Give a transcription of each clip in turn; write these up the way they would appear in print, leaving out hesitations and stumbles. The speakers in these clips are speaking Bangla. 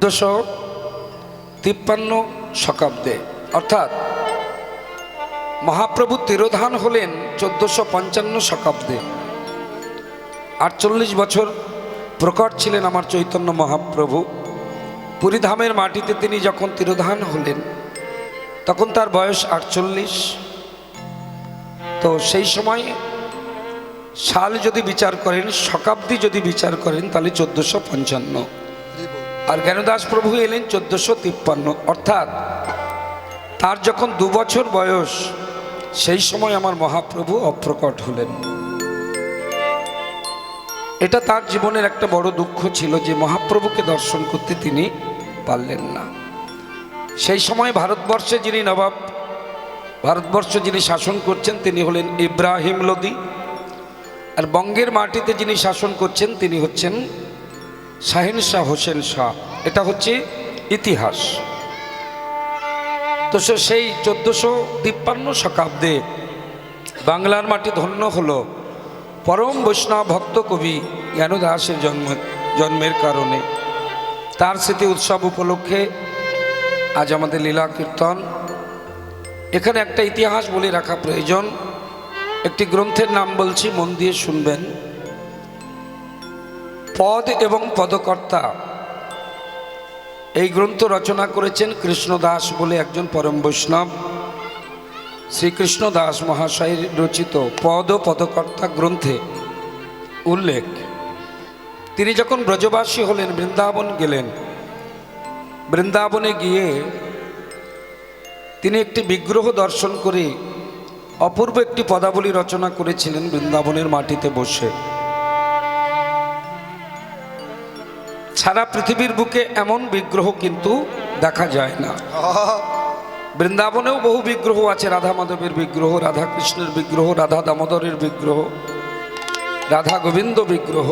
1453 শকাব্দে, অর্থাৎ মহাপ্রভু তিরোধান হলেন 1455 শকাব্দে। 48 বছর প্রকট ছিলেন আমার চৈতন্য মহাপ্রভু। পুরীধামের মাটিতে তিনি যখন তিরোধান হলেন তখন তার বয়স 48। তো সেই সময় সাল যদি বিচার করেন, শকাব্দী যদি বিচার করেন, তাহলে 1455। আর জ্ঞানদাস প্রভু এলেন 1453, অর্থাৎ তার যখন 2 বছর বয়স সেই সময় আমার মহাপ্রভু অপ্রকট হলেন। এটা তার জীবনের একটা বড় দুঃখ ছিল যে মহাপ্রভুকে দর্শন করতে তিনি পারলেন না। সেই সময় ভারতবর্ষে যিনি নবাব, ভারতবর্ষ যিনি শাসন করছেন তিনি হলেন ইব্রাহিম লোদি। আর বঙ্গের মাটিতে যিনি শাসন করছেন তিনি হচ্ছেন শাহেনশাহ হোসেন শাহ। এটা হচ্ছে ইতিহাস। তো সেই 1453 শকাব্দে বাংলার মাটি ধন্য হলো পরম বৈষ্ণব ভক্ত কবি জ্ঞানদাসের জন্মের কারণে। তার স্মৃতি উৎসব উপলক্ষে আজ আমাদের লীলা কীর্তন। এখানে একটা ইতিহাস বলে রাখা প্রয়োজন। একটি গ্রন্থের নাম বলছি, মন দিয়ে শুনবেন। পদ এবং পদকর্তা এই গ্রন্থ রচনা করেছেন কৃষ্ণদাস বলে একজন পরম বৈষ্ণব। শ্রীকৃষ্ণ দাস মহাশয়ের রচিত পদ ও পদকর্তা গ্রন্থে উল্লেখ, তিনি যখন ব্রজবাসী হলেন, বৃন্দাবন গেলেন। বৃন্দাবনে গিয়ে তিনি একটি বিগ্রহ দর্শন করে অপূর্ব একটি পদাবলী রচনা করেছিলেন বৃন্দাবনের মাটিতে বসে। সারা পৃথিবীর বুকে এমন বিগ্রহ কিন্তু দেখা যায় না। বৃন্দাবনেও বহু বিগ্রহ আছে, রাধা মাধবের বিগ্রহ, রাধা কৃষ্ণের বিগ্রহ, রাধা দামোদরের বিগ্রহ, রাধা গোবিন্দ বিগ্রহ।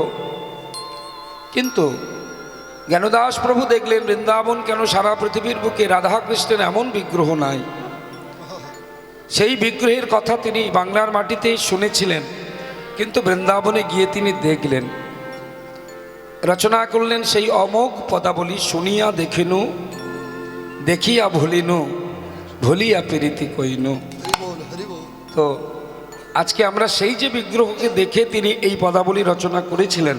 কিন্তু জ্ঞানদাস প্রভু দেখলেন বৃন্দাবন কেন সারা পৃথিবীর বুকে রাধা কৃষ্ণের এমন বিগ্রহ নাই। সেই বিগ্রহের কথা তিনি বাংলার মাটিতেই শুনেছিলেন, কিন্তু বৃন্দাবনে গিয়ে তিনি দেখলেন। রচনা করলেন সেই অমোঘ পদাবলী, শুনিয়া দেখিনু, দেখিয়া ভুলিনু, ভুলিয়া প্রীতি কইনু। তো আজকে আমরা সেই যে বিগ্রহকে দেখে তিনি এই পদাবলী রচনা করেছিলেন,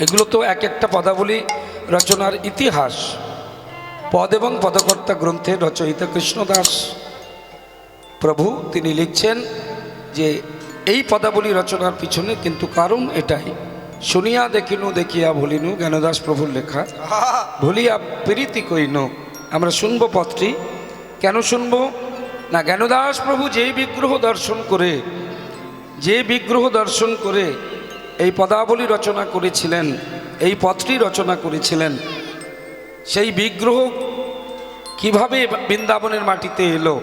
এগুলো তো এক একটা পদাবলী রচনার ইতিহাস। পদ এবং পদকর্তা গ্রন্থের রচয়িতা কৃষ্ণদাস প্রভু তিনি লিখছেন যে এই পদাবলী রচনার পিছনে কিন্তু কারণ এটাই, শুনিয়া দেখিনু, দেখিয়া ভুলিনু, জ্ঞানদাস প্রভুর লেখা, ভুলিয়া প্রীতি কইনু। আমরা শুনব পদটি। কেন শুনব না, জ্ঞানদাস প্রভু যে বিগ্রহ দর্শন করে এই পদাবলী রচনা করেছিলেন, এই পদটি রচনা করেছিলেন, সেই বিগ্রহ কিভাবে বৃন্দাবনের মাটিতে এলো,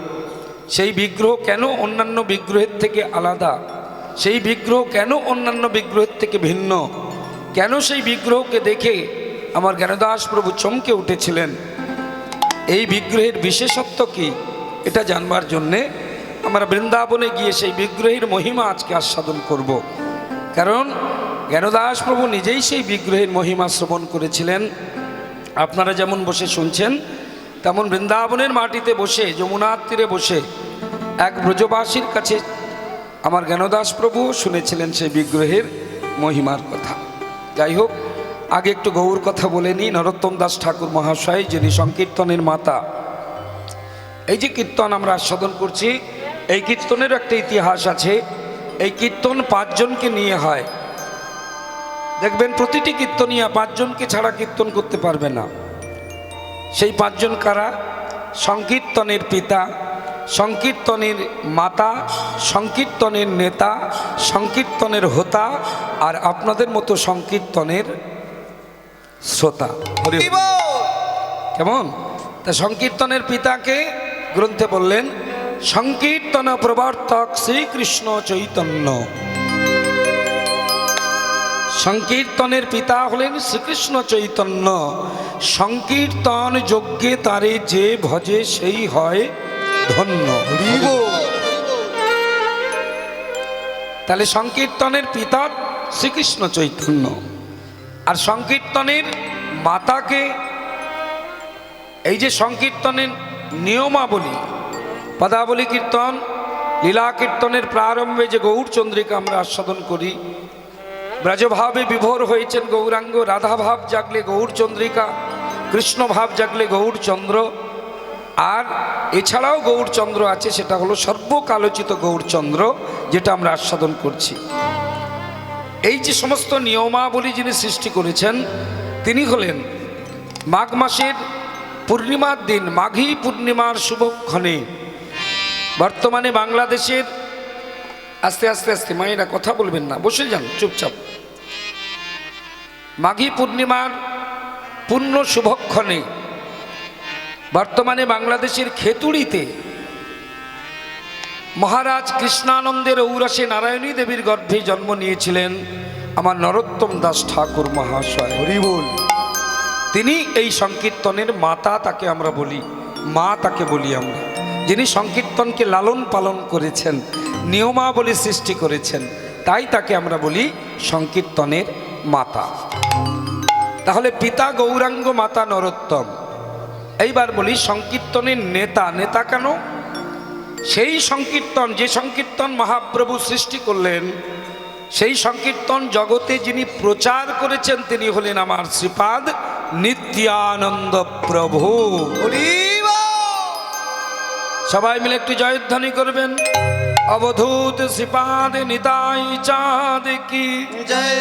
সেই বিগ্রহ কেন অন্যান্য বিগ্রহের থেকে আলাদা, সেই বিগ্রহ কেন অন্যান্য বিগ্রহের থেকে ভিন্ন, কেন সেই বিগ্রহকে দেখে আমার জ্ঞানদাস প্রভু চমকে উঠেছিলেন, এই বিগ্রহের বিশেষত্ব কি, এটা জানবার জন্যে আমরা বৃন্দাবনে গিয়ে সেই বিগ্রহের মহিমা আজকে আস্বাদন করব। কারণ জ্ঞানদাস প্রভু নিজেই সেই বিগ্রহের মহিমা শ্রবণ করেছিলেন। আপনারা যেমন বসে শুনছেন, তেমন বৃন্দাবনের মাটিতে বসে, যমুনার তীরে বসে এক ব্রজবাসীর কাছে আমার জ্ঞানদাস প্রভুও শুনেছিলেন সেই বিগ্রহের মহিমার কথা। যাই হোক, আগে একটু গৌর কথা বলে নিই। নরোত্তম দাস ঠাকুর মহাশয়, যিনি সংকীর্তনের মাতা, এই যে কীর্তন আমরা আস্বাদন করছি, এই কীর্তনের একটা ইতিহাস আছে। এই কীর্তন 5 জনকে নিয়ে হয়। দেখবেন প্রতিটি কীর্তনিয়া 5 জনকে ছাড়া কীর্তন করতে পারবে না। সেই 5 জন কারা? সংকীর্তনের পিতা, সংকীর্তনের মাতা, সংকীর্তনের নেতা, সংকীর্তনের হোতা, আর আপনাদের মতো সংকীর্তনের শ্রোতা। কেমন? তা সংকীর্তনের পিতাকে গ্রন্থে বললেন সংকীর্তন প্রবর্তক শ্রীকৃষ্ণ চৈতন্য। সংকীর্তনের পিতা হলেন শ্রীকৃষ্ণ চৈতন্য। সংকীর্তন যজ্ঞে তারে যে ভজে সেই হয় ধন্য। তাহলে সংকীর্তনের পিতা শ্রীকৃষ্ণ চৈতন্য, আর সংকীর্তনের মাতাকে এই যে সংকীর্তনের নিয়মাবলী, পদাবলী কীর্তন, লীলা কীর্তনের প্রারম্ভে যে গৌরচন্দ্রিকা আমরা আস্বাদন করি, ব্রজভাবে বিভোর হয়েছেন গৌরাঙ্গ, রাধাভাব জাগলে গৌরচন্দ্রিকা, কৃষ্ণভাব জাগলে গৌরচন্দ্র, আর এছাড়াও গৌরচন্দ্র আছে, সেটা হলো সর্বকালোচিত গৌরচন্দ্র, যেটা আমরা আস্বাদন করছি। এই যে সমস্ত নিয়মাবলী যিনি সৃষ্টি করেছেন, তিনি হলেন মাঘ মাসের পূর্ণিমার দিন, মাঘী পূর্ণিমার শুভক্ষণে বর্তমানে বাংলাদেশের, আস্তে আস্তে আস্তে মায়েরা কথা বলবেন না, বসে যান চুপচাপ। মাঘী পূর্ণিমার পূর্ণ শুভক্ষণে বর্তমানে বাংলাদেশের খেতুড়িতে মহারাজ কৃষ্ণানন্দের ঔরসে নারায়ণী দেবীর গর্ভে জন্ম নিয়েছিলেন আমার নরোত্তম দাস ঠাকুর মহাশয়। হরি বল। তিনি এই সংকীর্তনের মাতা, তাকে আমরা বলি, মা তাকে বলি আমরা, যিনি সংকীর্তনকে লালন পালন করেছেন, নিয়মাবলী সৃষ্টি করেছেন, তাই তাকে আমরা বলি সংকীর্তনের মাতা। তাহলে পিতা গৌরাঙ্গ, মাতা নরোত্তম। এইবার বলি সংকীর্তনের নেতা। নেতা কেন? সেই সংকীর্তন, যে সংকীর্তন মহাপ্রভু সৃষ্টি করলেন, সেই সংকীর্তন জগতে যিনি প্রচার করেছেন, তিনি হলেন আমার শ্রীপাদ নিত্যানন্দ প্রভু। সবাই মিলে একটু জয়ধ্বনি করবেন। অবধূত শ্রীপাদ নিতাই চাঁদ কি জয়।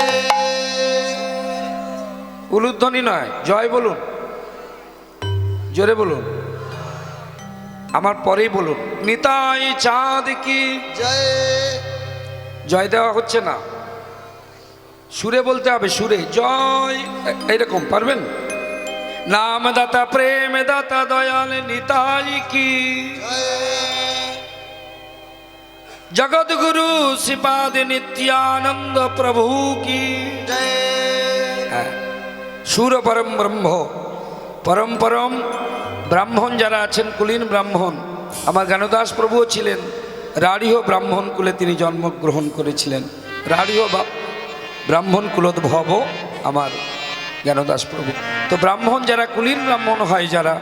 উলুধ্বনি নয়, জয় বলুন, জোরে বলুন, আমার পরেই বলুন, নিতাই চাঁদ কি জয়। জয় দেওয়া হচ্ছে না, সুরে বলতে হবে, সুরে জয়, এইরকম পারবেন? নাম দাতা প্রেম দাতা দয়াল নিতাই কি জগৎগুরু শ্রীপাদ নিত্যানন্দ প্রভু কি জয়। সুর পরম ব্রহ্ম, পরম পরম ব্রাহ্মণ যারা আছেন, কুলীন ব্রাহ্মণ, আমার জ্ঞানদাস প্রভুও ছিলেন রাঢ়ীয় ব্রাহ্মণ কুলে তিনি জন্মগ্রহণ করেছিলেন। রাঢ়ীয় ব্রাহ্মণ কুলোদ্ভব আমার জ্ঞানদাস প্রভু। তো ব্রাহ্মণ যারা, কুলীন ব্রাহ্মণ হয় যারা,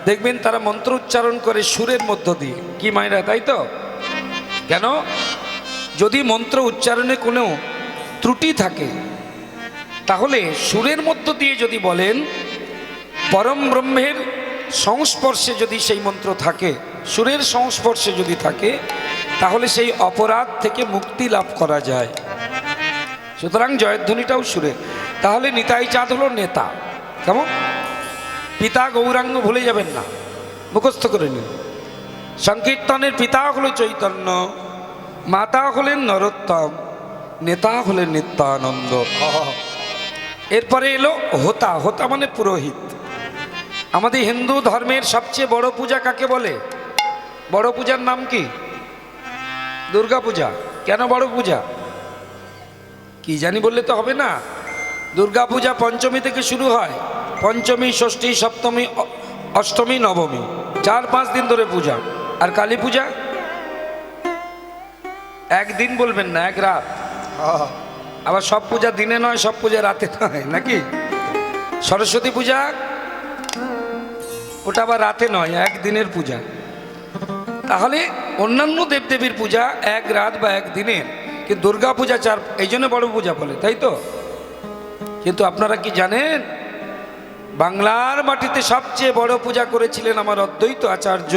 দেখবেন তারা মন্ত্র উচ্চারণ করে সুরের মধ্য দিয়ে। কি মায়েরা, তাই তো? কেন? যদি মন্ত্র উচ্চারণে কোনো ত্রুটি থাকে, তাহলে সুরের মধ্য দিয়ে যদি বলেন, পরম ব্রহ্মের সংস্পর্শে যদি সেই মন্ত্র থাকে, সুরের সংস্পর্শে যদি থাকে, তাহলে সেই অপরাধ থেকে মুক্তি লাভ করা যায়। সুতরাং জয়ধ্বনিটাও সুরে। তাহলে নিতাই চাঁদ হলো নেতা। কেমন? পিতা গৌরাঙ্গ ভুলে যাবেন না, মুখস্থ করে নিন। সংকীর্তনের পিতা হলো চৈতন্য, মাতা হলেন নরোত্তম, নেতা হলেন নিত্যানন্দ। এরপরে এলো হোতা। হোতা মানে পুরোহিত। আমাদের হিন্দু ধর্মের সবচেয়ে বড় পূজা কাকে বলে? বড় পূজার নাম কি? দুর্গা পূজা। কেন বড় পূজা? কি জানি বললে তো হবে না। দুর্গা পূজা পঞ্চমী থেকে শুরু হয়, পঞ্চমী, ষষ্ঠী, সপ্তমী, অষ্টমী, নবমী, 4-5 দিন ধরে পূজা। আর কালী পূজা একদিন বলবেন না, এক রাত। আবার সব পূজা দিনে নয়, সব পূজা রাতে নয়, নাকি? সরস্বতী পূজা ওটা আবার রাতে নয়, একদিনের পূজা। তাহলে অন্যান্য দেবদেবীর পূজা এক রাত বা একদিনের, কিন্তু দুর্গা পূজা 4, এই জন্য বড় পূজা বলে, তাই তো? কিন্তু আপনারা কি জানেন, বাংলার মাটিতে সবচেয়ে বড় পূজা করেছিলেন আমার অদ্বৈত আচার্য,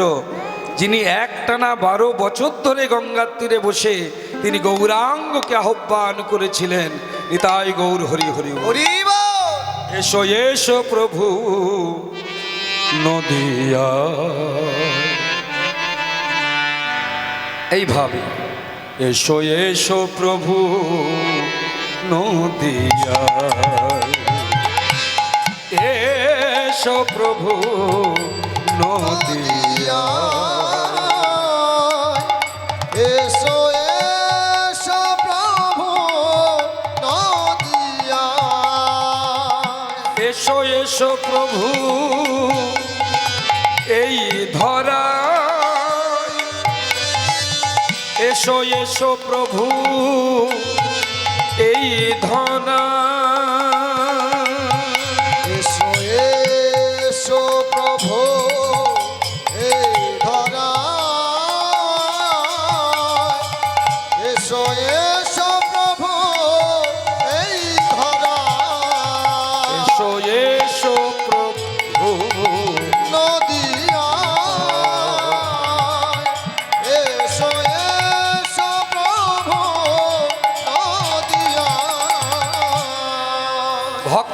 যিনি একটানা 12 বছর ধরে গঙ্গার তীরে বসে তিনি গৌরাঙ্গকে আহ্বান করেছিলেন, নিতাই গৌর হরি হরি হরি। এসো এসো প্রভু নদিয়া। এইভাবে এসো এসো প্রভু নদিয়া, এসো প্রভু নদিয়া, এসো এসো প্রভু নদিয়া, এসো এসো প্রভু এই ধরা, এসো এসো প্রভু এই ধনা, এসো এসো প্রভু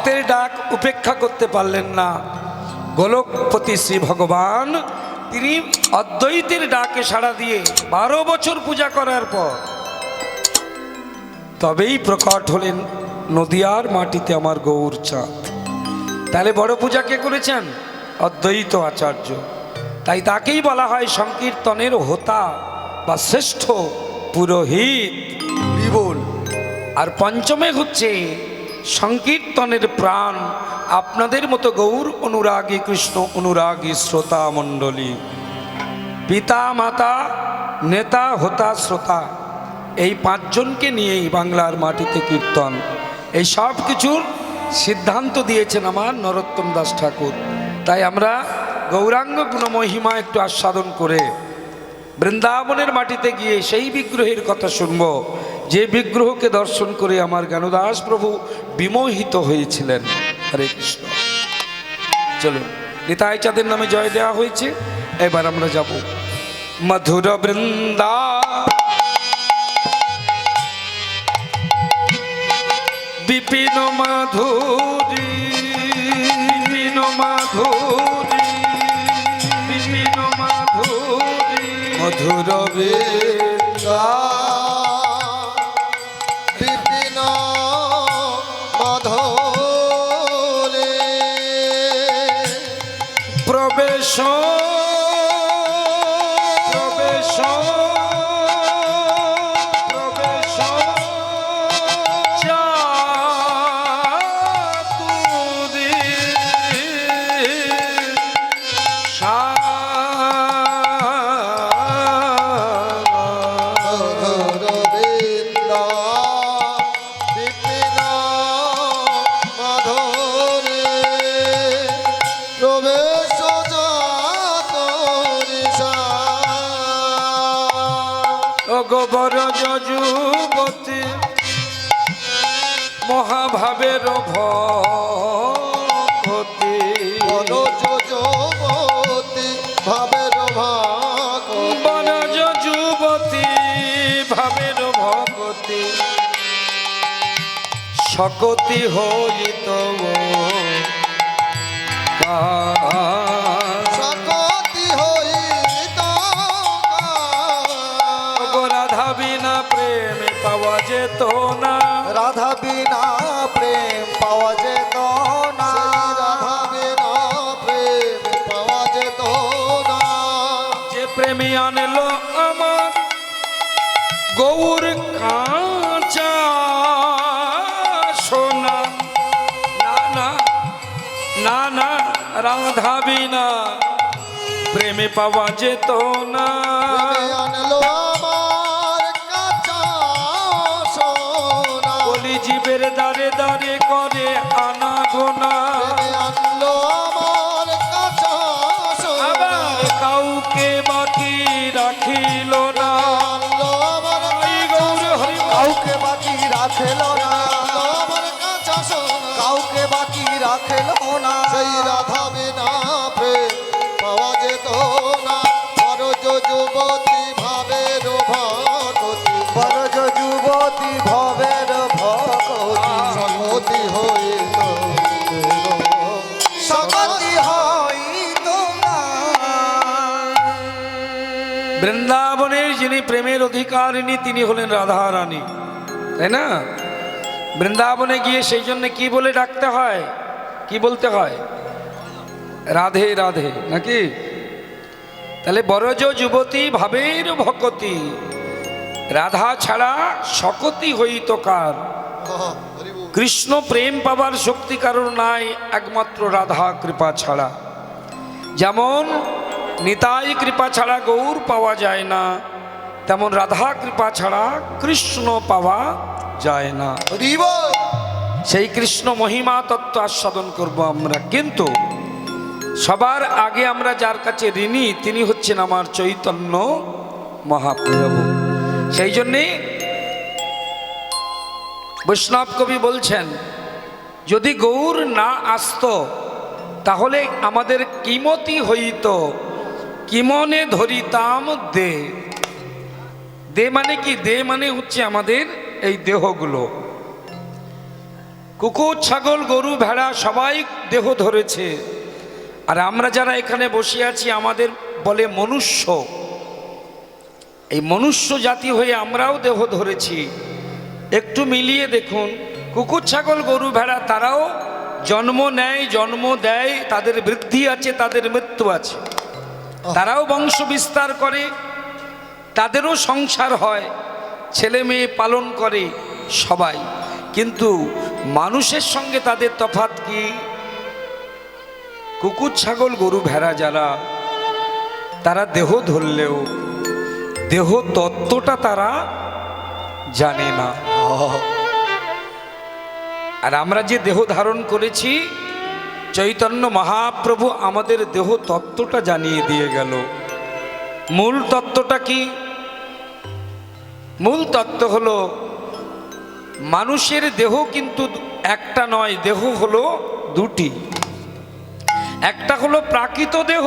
ভক্তের ডাক উপেক্ষা করতে পারলেন না। গোলকপতি শ্রী ভগবান তিনি অদ্বৈতের ডাকে সাড়া দিয়ে 12 বছর পূজা করার পর তবেই প্রকট হলেন নদিয়ার মাটিতে আমার গৌরচাঁদ। তাহলে বড় পূজা কে করেছেন? অদ্বৈত আচার্য। তাই তাকেই বলা হয় সংকীর্তনের হোতা বা শ্রেষ্ঠ পুরোহিত। বিবল আর পঞ্চমে হচ্ছে সংকীর্তনের প্রাণ আপনাদের মতো গৌর অনুরাগী, কৃষ্ণ অনুরাগী শ্রোতা মণ্ডলী, পিতা মাতা নেতা হোতা শ্রোতা, এই 5 জনকে নিয়েই বাংলার মাটিতে কীর্তন। এই সব কিছুর সিদ্ধান্ত দিয়েছেন আমার নরোত্তম দাস ঠাকুর। তাই আমরা গৌরাঙ্গ গুণমহিমা একটু আস্বাদন করে বৃন্দাবনের মাটিতে গিয়ে সেই বিগ্রহের কথা শুনব, যে বিগ্রহকে দর্শন করে আমার জ্ঞানদাস প্রভু বিমোহিত হয়েছিলেন। হরে কৃষ্ণ। চলুন, নিতাই চাঁদের নামে জয় দেওয়া হয়েছে, এবার আমরা যাব মধুর বৃন্দা বিপিন মাধুরী, বিপিন মাধুরী, বিপিন মাধুরী, মধুর বৃন্দা বিপিন মধুরে প্রবেশ প্রবেশ প্রবেশ চাতুরী মধুরবৃন্দা বিপিন মধুরে প্রবেশ যাতরিষা গোবর যুবতী মহাভাবের ভক্তি, বনজ যুবতী ভাবের ভাগবতী বনজ যুবতী ভাবের ভগতি, সকতি হইত সকতি হইত রাধা বিনা প্রেমে পাওয়া যেত না, রাধা বিনা প্রেম পাওয়া যেত না, রাধা বিনা প্রেম পাওয়া যেত না, যে প্রেমী আনলো আমার গৌর কাঁচা সোনা। না না না না, রাধা বিনা প্রেমে পাওয়া যেত না। প্রেমে আনলো আমার কাঁচা সোনা, বলি জীবের দাঁড়ে দাঁড়ে করে আনা গোনা, প্রেমে আনলো আমার কাঁচা সোনা, আবার কাউকে বাকি রাখিল না। আনলো আমার এই গৌর হরি কাউকে বাকি রাখল না, আমার কাঁচা সোনা কাউকে বাকি রাখল না, সেই রাধা বিনা প্রেম পাওয়া যেত না, বরজ যুবতী ভাবের ভগতি, বরজ যুবতী ভাবের ভগতি, সকতি হইত সকতি হইত না। বৃন্দাবনের যিনি প্রেমের অধিকারিণী তিনি হলেন রাধা রানী, তাই না? বৃন্দাবনে গিয়ে সেই জন্য কি বলে ডাকতে হয়, কি বলতে হয়? রাধে রাধে, নাকি? তাহলে বরজ যুবতী ভাবের ভকতি, রাধা ছাড়া সকতি হইত কার? কৃষ্ণ প্রেম পাবার শক্তি কারণ নাই, একমাত্র রাধা কৃপা ছাড়া। যেমন নিতাই কৃপা ছাড়া গৌর পাওয়া যায় না, তেমন রাধা কৃপা ছাড়া কৃষ্ণ পাওয়া যায় না। সেই কৃষ্ণ মহিমা তত্ত্ব আস্বাদন করব আমরা, কিন্তু সবার আগে আমরা যার কাছে ঋণী তিনি হচ্ছেন আমার চৈতন্য মহাপ্রভু। সেই জন্যে বৈষ্ণব কবি বলছেন, যদি গৌর না আসতো তাহলে আমাদের কিমতি হইত, কিমনে ধরিতাম দে। দে মানে কি? দে মানে হচ্ছে আমাদের এই দেহগুলো। কুকুর ছাগল গরু ভেড়া সবাই দেহ ধরেছে, আর আমরা যারা এখানে বসে আছি আমাদের বলে মনুষ্য। এই মনুষ্য জাতি হয়ে আমরাও দেহ ধরেছি। একটু মিলিয়ে দেখুন, কুকুর ছাগল গরু ভেড়া তারাও জন্ম নেয়, জন্ম দেয়, তাদের বৃদ্ধি আছে, তাদের মৃত্যু আছে, তারাও বংশ বিস্তার করে, তাদেরও সংসার হয়, ছেলে মেয়ে পালন করে সবাই। কিন্তু মানুষের সঙ্গে তাদের তফাৎ কি? কুকুর ছাগল গরু ভেড়া যারা, তারা দেহ ধরলেও দেহ তত্ত্বটা তারা জানে না। আর আমরা যে দেহ ধারণ করেছি, চৈতন্য মহাপ্রভু আমাদের দেহ তত্ত্বটা জানিয়ে দিয়ে গেল। মূল তত্ত্বটা কি? মূল তত্ত্ব হলো মানুষের দেহ কিন্তু একটা নয়, দেহ হলো দুটি। একটা হলো প্রাকৃত দেহ,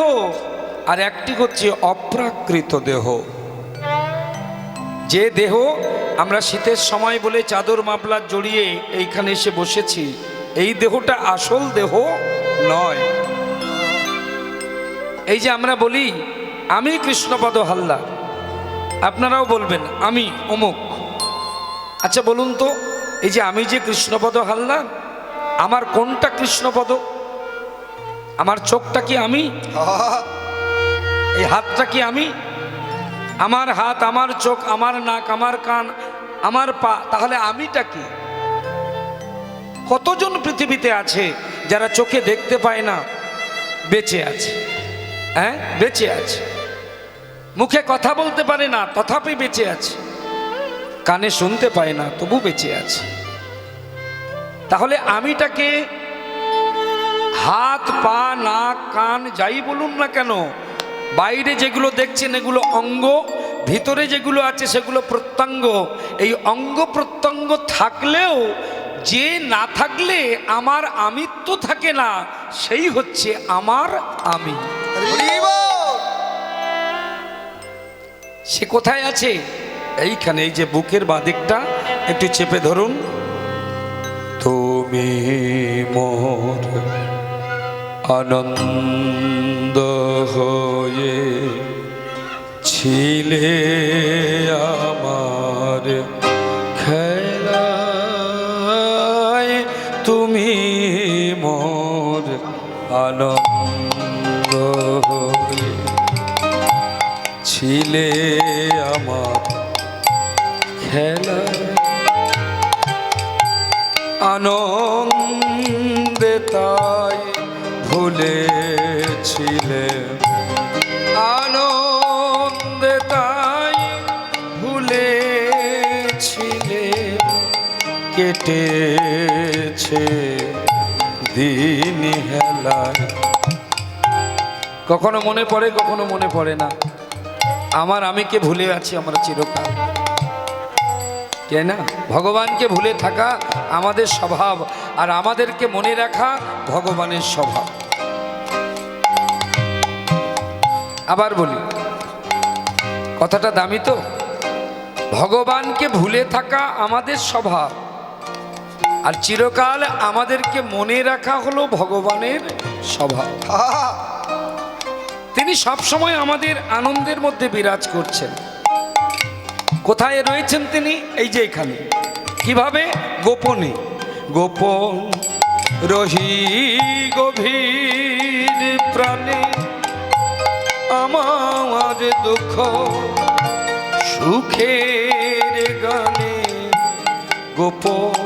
আর একটি হচ্ছে অপ্রাকৃত দেহ। যে দেহ আমরা শীতের সময় বলে চাদর মাফলার জড়িয়ে এইখানে এসে বসেছি, এই দেহটা আসল দেহ নয়। এই যে আমরা বলি আমি কৃষ্ণপদ হালদার, আপনারাও বলবেন আমি অমুক। আচ্ছা বলুন তো, এই যে আমি যে কৃষ্ণপদ হালদার, আমার কোনটা কৃষ্ণপদ? আমার চোখটা কি আমি? এই হাতটা কি আমি? আমার হাত, আমার চোখ, আমার নাক, আমার কান, আমার পা, তাহলে আমিটা কি? কতজন পৃথিবীতে আছে যারা চোখে দেখতে পায় না, বেঁচে আছে? হ্যাঁ, বেঁচে আছে। মুখে কথা বলতে পারে না, তথাপি বেঁচে আছে। কানে শুনতে পায় না, তবু বেঁচে আছে। তাহলে আমিটাকে হাত, পা, নাক, কান যাই বলুন না কেন, বাইরে যেগুলো দেখছেন এগুলো অঙ্গ, ভিতরে যেগুলো আছে সেগুলো প্রত্যঙ্গ। এই অঙ্গ প্রত্যঙ্গ থাকলেও যে না থাকলে আমার আমিত্ব থাকে না, সেই হচ্ছে আমার আমি। সে কোথায় আছে? এইখানে, এই যে বুকের বাদিকটা একটু চেপে ধরুন। তুমি মোর আনন্দ হয়ে ছিলে আমার খেলায়, তুমি মোর আনন্দ হয়ে ছিলে আমার খেলায়, আনন্দে তাই ভুলেছিলে, আনন্দে তাই ভুলেছিলে, কেটেছে দিন হেলায়। কখনো মনে পড়ে, কখনো মনে পড়ে না। আমার আমিকে ভুলে আছি আমরা চিরকাল, তাই না? ভগবানকে ভুলে থাকা আমাদের স্বভাব, আর আমাদেরকে মনে রাখা ভগবানের স্বভাব। আবার বলি, কথাটা দামি তো। ভগবানকে ভুলে থাকা আমাদের স্বভাব, আর চিরকাল আমাদেরকে মনে রাখা হলো ভগবানের স্বভাব। তিনি সবসময় আমাদের আনন্দের মধ্যে বিরাজ করছেন। কোথায় রয়েছেন তিনি? এই যে এখানে। কিভাবে? গোপনে। গোপন রহি গভীর প্রাণে, আমার দুঃখ সুখের গানে, গোপন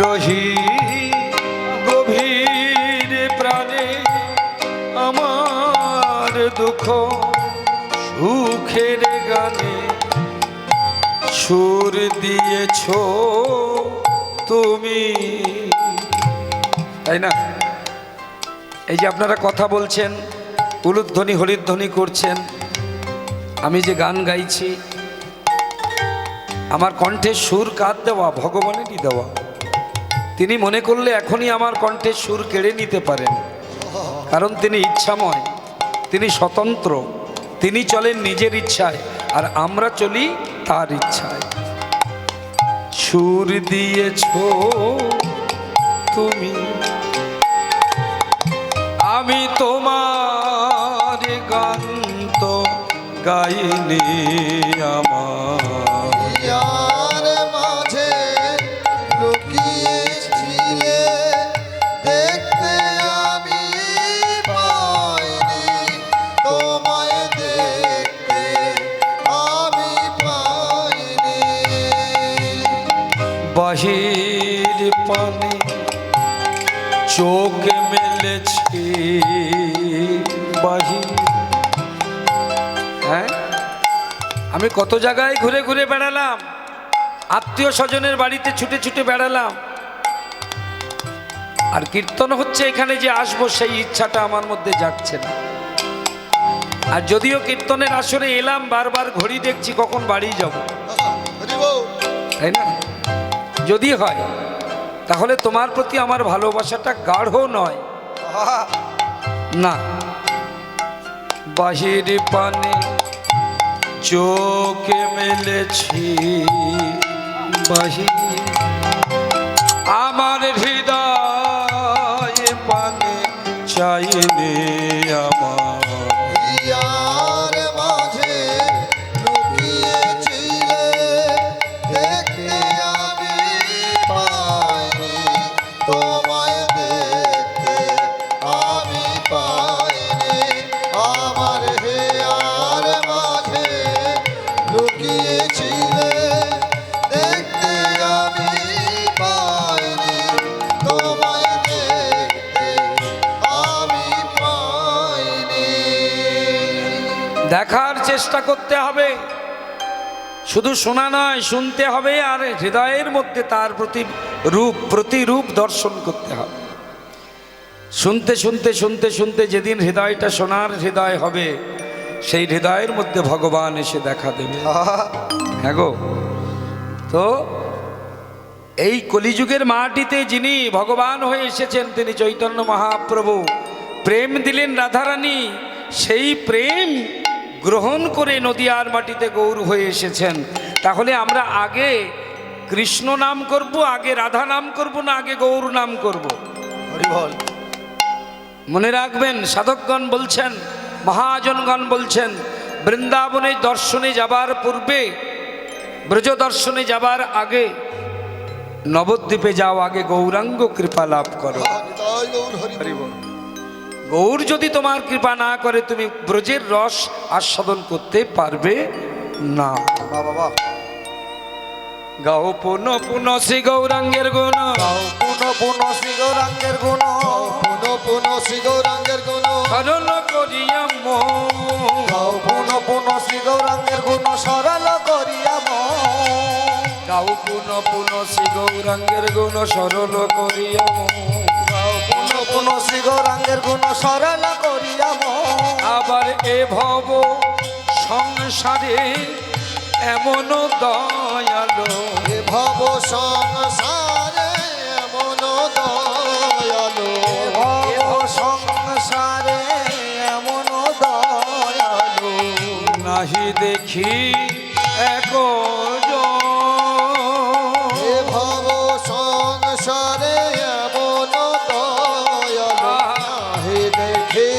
রহি গভীর প্রাণে, আমার দুঃখ সুখের গানে, সুর দিয়েছ তুমি। তাই না? এই যে আপনারা কথা বলছেন, উলুধ্বনি হরিধ্বনি করছেন, আমি যে গান গাইছি, আমার কণ্ঠে সুর কার দেওয়া? ভগবানেরই দেওয়া। তিনি মনে করলে এখনই আমার কণ্ঠে সুর কেড়ে নিতে পারেন, কারণ তিনি ইচ্ছাময়, তিনি স্বতন্ত্র, তিনি চলেন নিজের ইচ্ছায়, আর আমরা চলি তার ইচ্ছায়। সুর দিয়েছ তুমি, আমি তোমার গান তো গাইনি আমার। ইয়ার মাঝে লুকিয়েছিলে দেখতে আমি পাইনি, তোমায় দেখতে আমি পাইনি। বাহির পানে চোখ মেলেছি, বাহির, হ্যাঁ আমি কত জায়গায় ঘুরে ঘুরে বেড়ালাম, আত্মীয় স্বজনের বাড়িতে ছুটে ছুটে বেড়ালাম, আর কীর্তন হচ্ছে এখানে যে আসবো সেই ইচ্ছাটা আমার মধ্যে জাগছে না। আর যদিও কীর্তনের আসরে এলাম, বারবার ঘড়ি দেখছি কখন বাড়ি যাব, তাই না? যদি হয় তাহলে তোমার প্রতি আমার ভালোবাসাটা গাঢ় নয় না। বাহির পানে চোখে মেলেছি, বাহির আমার হৃদয় পানে চাইনি আমার। ইয়ার মাঝে লুকিয়েছিলে দেখতে আমি পাইনি, তোমায় দেখতে আমি পাইনি। আমার হিয়ার মাঝে লুকিয়েছিলে দেখতে আমি পাইনি, তোমায় দেখতে আমি পাইনি। দেখার চেষ্টা করতে হবে, শুধু শোনা নয়, শুনতে হবে, আর হৃদয়ের মধ্যে তার প্রতিরূপ দর্শন করতে হবে। শুনতে শুনতে শুনতে শুনতে যেদিন হৃদয়টা শোনার হৃদয় হবে, সেই হৃদয়ের মধ্যে ভগবান এসে দেখা দেবে। হ্যাঁ গো, তো এই কলিযুগের মাটিতে যিনি ভগবান হয়ে এসেছেন, তিনি চৈতন্য মহাপ্রভু, প্রেম দিলেন রাধারানী, সেই প্রেম গ্রহণ করে নদিয়ার মাটিতে গৌর হয়ে এসেছেন। তাহলে আমরা আগে কৃষ্ণ নাম করব, আগে রাধা নাম করব, না আগে গৌর নাম করব? হরি বল। মনে রাখবেন, সাধকগণ বলছেন, মহাজনগণ বলছেন, বৃন্দাবনে দর্শনে যাবার পূর্বে, ব্রজ দর্শনে যাবার আগে, নবদ্বীপে যাও, আগে গৌরাঙ্গ কৃপা লাভ করো। হৃদয় গৌর হরি বল। গৌর যদি তোমার কৃপা না করে, তুমি ব্রজের রস আস্বাদন করতে পারবে না। বাবা গাও পুনঃ পুনঃ শ্রী গৌরাঙ্গের গুণ, গাও পুনঃ পুনঃ শ্রী গৌরাঙ্গের গুণ, পুনঃ পুনঃ শ্রী গৌরাঙ্গের গুণ, সরল করিয়া মন। গাও পুনঃ পুনঃ শ্রী গৌরাঙ্গের গুণ, সরল করিয়া মন। গাও পুনঃ পুনঃ শ্রী গৌরাঙ্গের গুণ, সরল করিয়া মন। গাও পুনঃ পুনঃ শ্রী গৌরাঙ্গের গুণ, সরল করিয়া মন। আবার এ ভব সংসারে এমন দয়ালো, এ ভব সংসারে এমন দয়ালু, ভব সংসারে এমন দয়ালু, নাহি দেখি এক এ ভব সংসারে এমন দয়ালু, নাহি দেখি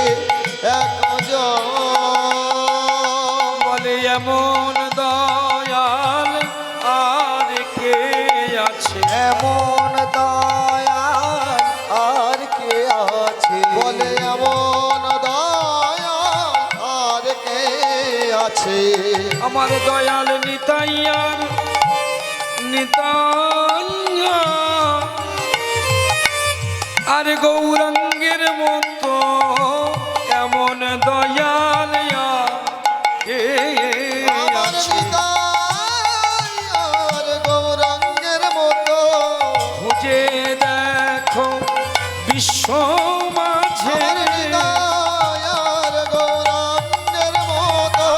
একজন। বলে এমন দয়াল আর কে আছে? এমন দয়াল আর কে আছে? বলে এমন দয়াল আর কে আছে? আমার দয়াল নিতাইয়ার নিতাইয়া, আর গৌরাঙ্গের মতো এমন দয়াল কে আমার আছে? হৃদয় আর গৌরাঙ্গের মতো খুঁজে দেখো বিশ্ব মাঝে, আমার হৃদয় আর গৌরাঙ্গের মতো,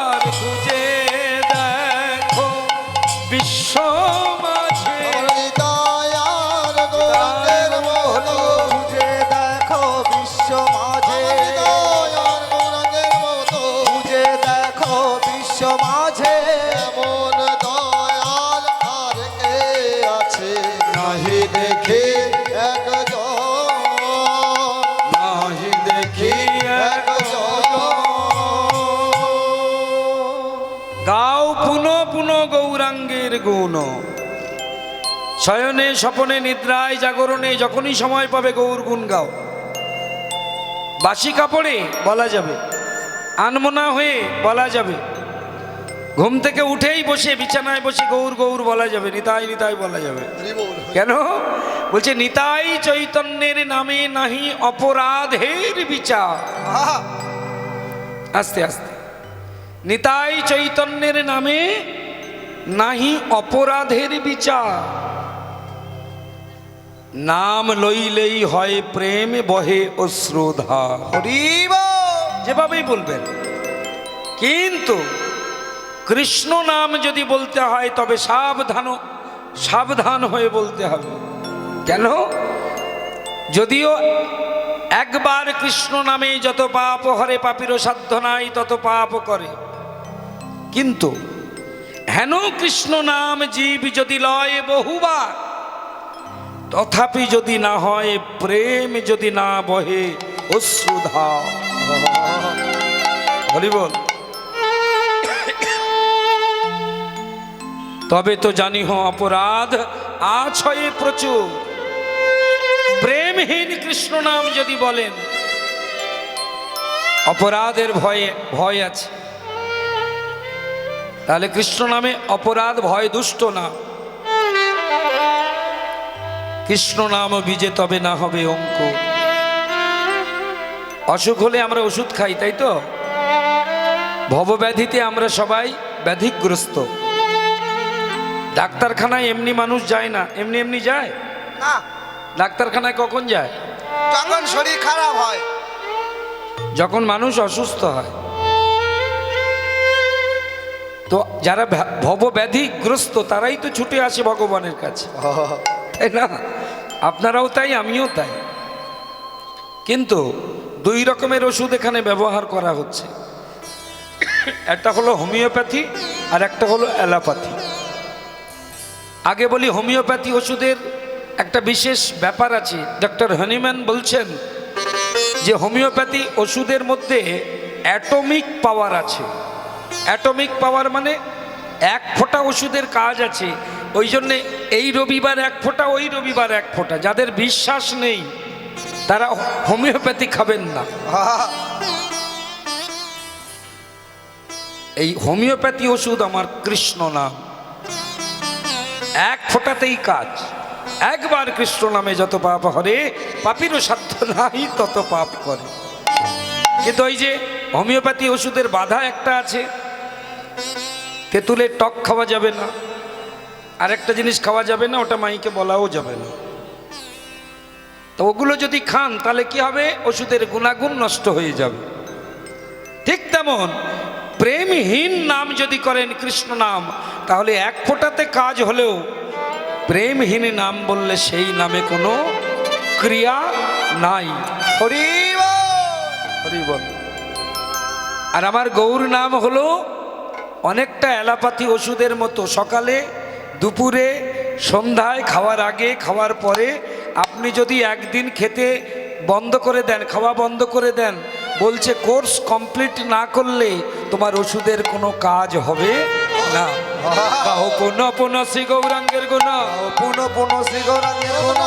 আর খুঁজে দেখো বিশ্ব মাঝে। আমার হৃদয় আর গৌরাঙ্গের মতো। গৌরাঙ্গের গুণ। শয়নে স্বপনে নিদ্রায় জাগরণে যখনই সময় পাবে গৌর গুণ গাও। বাসি কাপড়ে বলা যাবে, আনমনা হয়ে বলা যাবে, ঘুম থেকে উঠেই বসে বিছানায় বসে গৌর গৌর বলা যাবে, নিতাই নিতাই বলা যাবে। কেন বলছে? নিতাই চৈতন্যের নামে নাহি অপরাধের বিচার। আস্তে আস্তে, নিতাই চৈতন্যের নামে নাহি অপরাধের বিচার। নাম লইলেই হয় প্রেম বহে অশ্রুধার। যেভাবেই বলবেন, কিন্তু কৃষ্ণ নাম যদি বলতে হয় তবে সাবধান হয়ে বলতে হবে। কেন? যদিও একবার কৃষ্ণ নামে যত পাপ হরে পাপীর সাধ্য নাই তত পাপ করে, কিন্তু হেন কৃষ্ণ নাম জীব যদি লয় বহুবার, তথাপি যদি না হয় প্রেম, যদি না বহে অশ্রুধার। হরি বল। তবে তো জানি হ অপরাধ আছয়ে প্রচুর। প্রেমহীন কৃষ্ণ নাম যদি বলেন, অপরাধের ভয় আছে। তাহলে কৃষ্ণ নামে অপরাধ ভয় দুষ্ট না। কৃষ্ণ নাম বীজে তবে না হবে অঙ্ক। অসুখ হলে আমরা ওষুধ খাই, তাই তো? ভবব্যাধিতে আমরা সবাই ব্যাধিগ্রস্ত। ডাক্তারখানায় এমনি মানুষ যায় না, এমনি এমনি যায় না। ডাক্তারখানায় কখন যায়? যখন শরীর খারাপ হয়, যখন মানুষ অসুস্থ হয়। তো যারা ভবব্যাধিগ্রস্ত তারাই তো ছুটে আসে ভগবানের কাছে, তাই না? আপনারাও তাই, আমিও তাই। কিন্তু দুই রকমের ওষুধ এখানে ব্যবহার করা হচ্ছে। একটা হলো হোমিওপ্যাথি আর একটা হলো অ্যালোপ্যাথি। আগে বলি হোমিওপ্যাথি ওষুধের একটা বিশেষ ব্যাপার আছে। ডক্টর হনিম্যান বলছেন যে হোমিওপ্যাথি ওষুধের মধ্যে অ্যাটমিক পাওয়ার আছে। অ্যাটমিক পাওয়ার মানে এক ফোঁটা ওষুধের কাজ আছে। ওই জন্যে এই রবিবার এক ফোঁটা, ওই রবিবার এক ফোঁটা। যাদের বিশ্বাস নেই তারা হোমিওপ্যাথি খাবেন না। এই হোমিওপ্যাথি ওষুধ আমার কৃষ্ণ নাম, এক ফোঁটাতেই কাজ। একবার কৃষ্ণ নামে যত পাপ হরে পাপীরও সাধ্য নাই তত পাপ করে। কিন্তু ওই যে হোমিওপ্যাথি ওষুধের বাধা একটা আছে, তেঁতুলের টক খাওয়া যাবে না, আর একটা জিনিস খাওয়া যাবে না, ওটা মাইকে বলাও যাবে না। তো ওগুলো যদি খান তাহলে কি হবে? ওষুধের গুণাগুণ নষ্ট হয়ে যাবে। ঠিক তেমন প্রেমহীন নাম যদি করেন কৃষ্ণ নাম, তাহলে এক ফোঁটাতে কাজ হলেও প্রেমহীন নাম বললে সেই নামে কোনো ক্রিয়া নাই। হরি হরি বল। আর আমার গৌর নাম হলো অনেকটা অ্যালোপ্যাথি ওষুধের মতো। সকালে, দুপুরে, সন্ধ্যায়, খাওয়ার আগে, খাওয়ার পরে আপনি যদি একদিন খেতে বন্ধ করে দেন, খাওয়া বন্ধ করে দেন, বলছে কোর্স কমপ্লিট না করলে তোমার ওষুধের কোনো কাজ হবে না। পুনঃ পুনঃ শ্রী গৌরাঙ্গের গুণ, পুনঃ পুনঃ শ্রী গৌরাঙ্গের গুণ,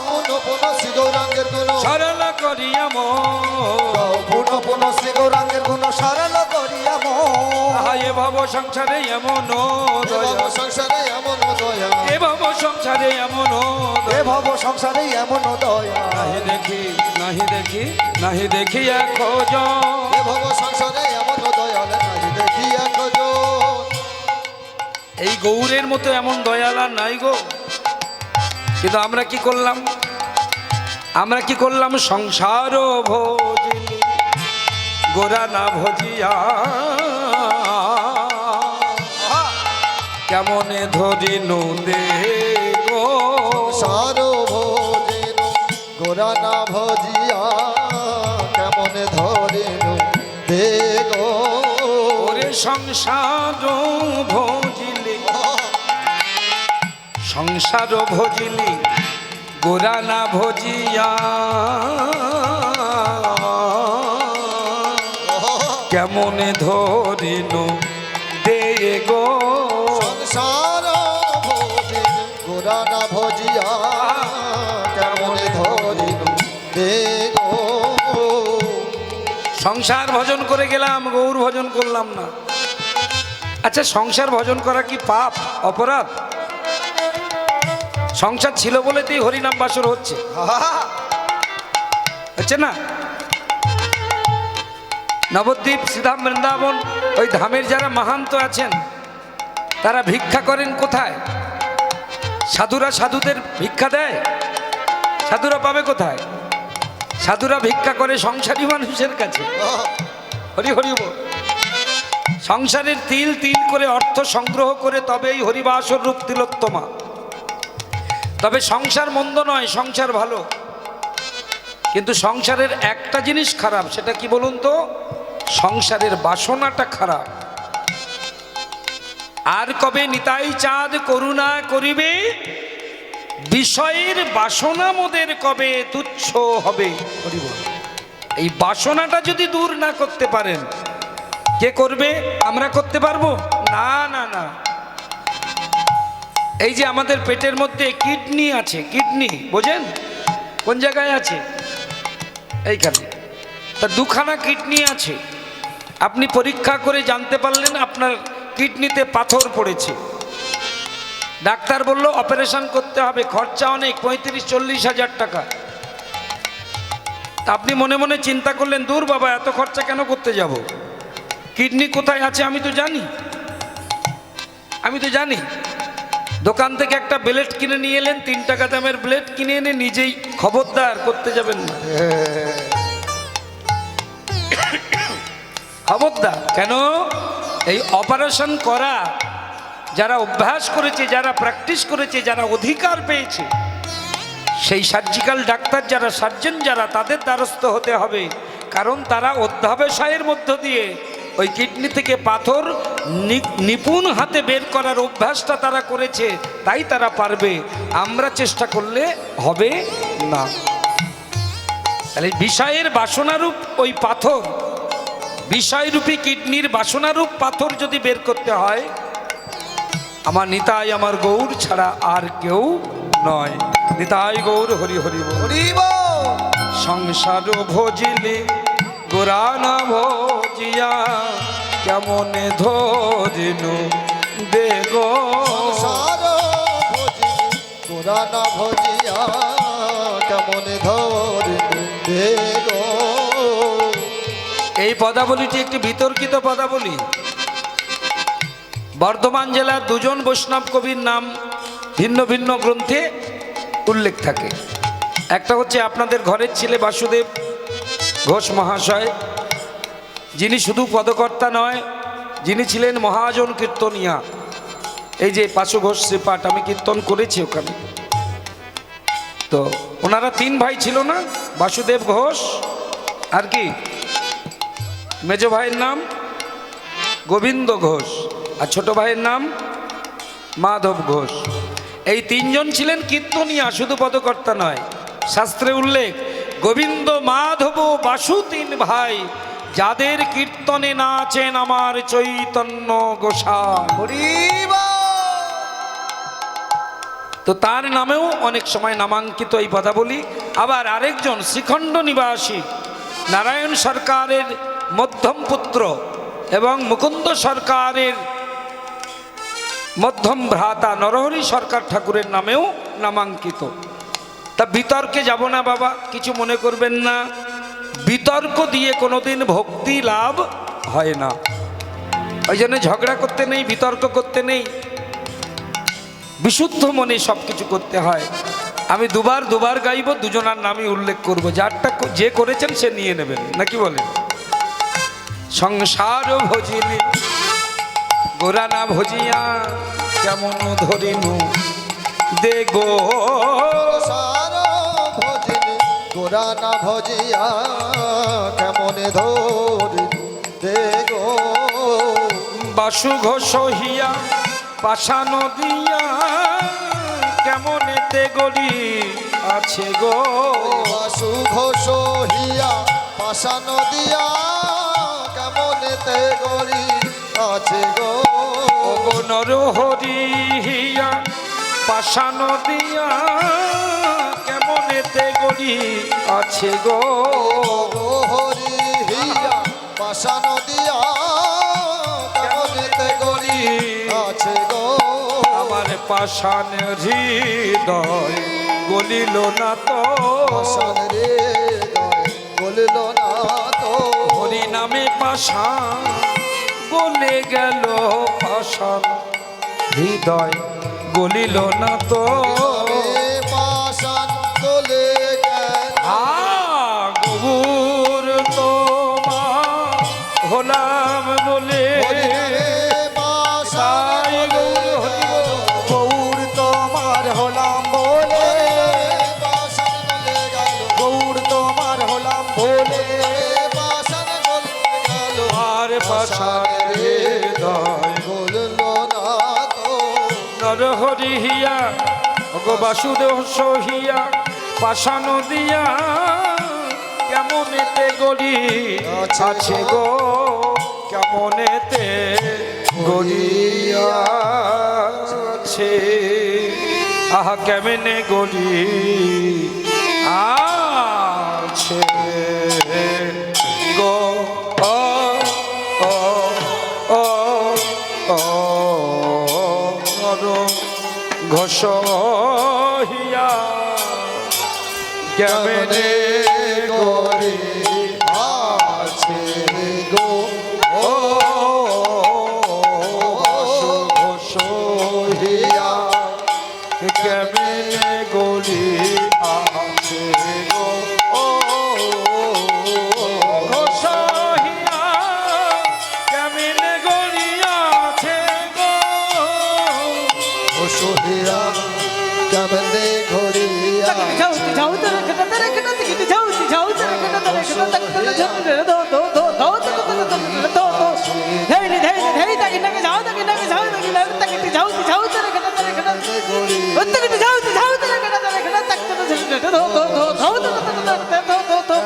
পুনঃ পুনঃ শ্রী গৌরাঙ্গের গুণ সরল করিয়া মন, পুনঃ পুনঃ শ্রী গৌরাঙ্গের গুণ সরল করিয়া মন। এ ভব সংসারে এমন দয়া, সংসারে এমন দয়া, এ ভব সংসারে এমন এ ভব সংসারে এমন দয়া। নাহি দেখি নাহি দেখি নাহি দেখি খোঁজ, এ ভব সংসারে এমন দয়া নাহি দেখি খোঁজ। এই গৌরের মতো এমন দয়াল আর নাই গো। কিন্তু আমরা কি করলাম? আমরা কি করলাম? সংসার ভোজিলি গোরা না ভজিয়া, কেমনে ধরিনু দে গো। সংসার ভোজিল গোরা না ভজিয়া, কেমনে ধরিনু দে গো। ওরে সংসার ভোজিলি, সংসার ভজিলি গোরা না ভজিয়া, কেমনে ধরিনু দে গো। সংসার গোরানা ভজিয়া কেমনে ধরিনু দেখো। সংসার ভজন করে গেলাম, গৌর ভজন করলাম না। আচ্ছা, সংসার ভজন করা কি পাপ, অপরাধ? সংসার ছিল বলেতেই হরিনাম বাসর হচ্ছে, হচ্ছে না? নবদ্বীপ, শ্রীধাম, বৃন্দাবন, ওই ধামের যারা মাহান্ত আছেন তারা ভিক্ষা করেন কোথায়? সাধুরা সাধুদের ভিক্ষা দেয়? সাধুরা পাবে কোথায়? সাধুরা ভিক্ষা করে সংসারী মানুষের কাছে। হরি হরি বল। সংসারের তিল তিল করে অর্থ সংগ্রহ করে তবেই হরিবাসর রূপ তিলোত্তমা। তবে সংসার মন্দ নয়, সংসার ভালো, কিন্তু সংসারের একটা জিনিস খারাপ। সেটা কি বলুন তো? সংসারের বাসনাটা খারাপ। আর কবে নিতাই চাঁদ করুণা করিবে, বিষয়ের বাসনা মোদের কবে তুচ্ছ হবে। এই বাসনাটা যদি দূর না করতে পারেন, কে করবে? আমরা করতে পারবো না? না না। এই যে আমাদের পেটের মধ্যে কিডনি আছে, কিডনি বোঝেন কোন জায়গায় আছে? এইখানে। তা দুখানা কিডনি আছে। আপনি পরীক্ষা করে জানতে পারলেন আপনার কিডনিতে পাথর পড়েছে। ডাক্তার বলল অপারেশন করতে হবে, খরচা অনেক, 35-40 হাজার টাকা। তা আপনি মনে মনে চিন্তা করলেন, দূর বাবা, এত খরচা কেন করতে যাব? কিডনি কোথায় আছে আমি তো জানি, আমি তো জানি। দোকান থেকে একটা ব্লেড কিনে নিয়ে এলেন, 3 টাকা দামের ব্লেড কিনে এনে নিজেই, খবরদার করতে যাবেন না, খবরদার। কেন? এই অপারেশন করা যারা অভ্যাস করেছে, যারা প্র্যাকটিস করেছে, যারা অধিকার পেয়েছে, সেই সার্জিক্যাল ডাক্তার যারা, সার্জন যারা, তাদের দ্বারস্থ হতে হবে। কারণ তারা অধ্যাবসায়ের মধ্য দিয়ে ওই কিডনি থেকে পাথর নিপুণ হাতে বের করার অভ্যাসটা তারা করেছে, তাই তারা পারবে। আমরা চেষ্টা করলে হবে না। তাহলে বিষয়ের বাসনারূপ ওই পাথর, বিষয়রূপী কিডনির বাসনারূপ পাথর যদি বের করতে হয়, আমার নিতাই আমার গৌর ছাড়া আর কেউ নয়। নিতাই গৌর হরি হরি হরিব। সংসার ভজিলে গোরানা ভজিয়া কেমনে ধরিনু দেগো। সংসার ভজিলে গোরানা ভজিয়া কেমনে ধরিনু দেখো। এই পদাবলীটি একটি বিতর্কিত পদাবলী। বর্ধমান জেলার 2 জন বৈষ্ণব কবির নাম ভিন্ন ভিন্ন গ্রন্থে উল্লেখ থাকে। একটা হচ্ছে আপনাদের ঘরের ছেলে বাসুদেব ঘোষ মহাশয়, যিনি শুধু পদকর্তা নয়, যিনি ছিলেন মহাজন কীর্তনিয়া। এই যে পাশু ঘোষ শ্রীপাঠ আমি কীর্তন করেছি ওখানে। তো ওনারা 3 ভাই ছিল না? বাসুদেব ঘোষ, আর কি মেজ ভাইয়ের নাম গোবিন্দ ঘোষ, আর ছোট ভাইয়ের নাম মাধব ঘোষ। এই 3 জন ছিলেন কীর্তনিয়া, শুধু পদকর্তা নয়। শাস্ত্রে উল্লেখ, গোবিন্দ মাধব বাসু 3 ভাই, যাদের কীর্তনে নাচেন আমার চৈতন্য গোসাই। হরিব। তো তার নামেও অনেক সময় নামাঙ্কিত এই পদাবলী। আবার আরেকজন শ্রীখণ্ড নিবাসী নারায়ণ সরকারের মধ্যম পুত্র এবং মুকুন্দ সরকারের মধ্যম ভ্রাতা নরহরি সরকার ঠাকুরের নামেও নামাঙ্কিত। তা বিতর্কে যাব না বাবা, কিছু মনে করবেন না। বিতর্ক দিয়ে কোনোদিন ভক্তি লাভ হয় না। ওই জন্য ঝগড়া করতে নেই, বিতর্ক করতে নেই, বিশুদ্ধ মনে সব কিছু করতে হয়। আমি দুবার গাইব, 2 জনার নামই উল্লেখ করব, যারটা যে করেছেন সে নিয়ে নেবেন, নাকি বলেন? সংসার ভজিলি গোরানা ভজিয়া কেমন ধরিনু দেগো। সংসার ভজিলে গোরানা ভজিয়া কেমনে ধরিনু দেখো। বাসু ঘোষ হিয়া পাশান দিয়া কেমনেতে গড়ি আছে গো। বাসু ঘোষ হিয়া পাশান দিয়া কেমনেতে গড়ি আছে গো। নরহরি হিয়া পাষাণ দিয়া কেমনেতে গড়ি আছে গো হরি হিয়া পাষাণ দিয়া কেমনেতে গড়ি আছে গো আমার পাষাণ হৃদয় গলিল না তো পাষাণ রে বলিল না তো হরি নামে পাষাণ গলে গেল পাষাণ হৃদয় গলিল না তো পাষাণ গলে গেল গৌর তোমার হলাম বলে পাষাণ গৌর তোমার হলাম বলে পাষাণ গলে গেল গৌর তোমার হলাম বলে পাষাণ গলে গেল আর পাষাণ হৃদয় বলল না তো নরহরি হিয়া গো বাসুদেব সহিয়া পাষাণ দিয়া কেমনেতে গড়ি আছে গো কেমনেতে গড়িয়াছে আহা কেমনে গড়ি আছে গো ও ও ও ও ঘোষ হিয়া কেমনে গরি আছে গো ও ঘোষ হিয়া কেমনে গলি আছে গো ও ঘোষ হিয়া কেমনে গলি আছে গো সোহিয়া কেমনে ঘড়িয়া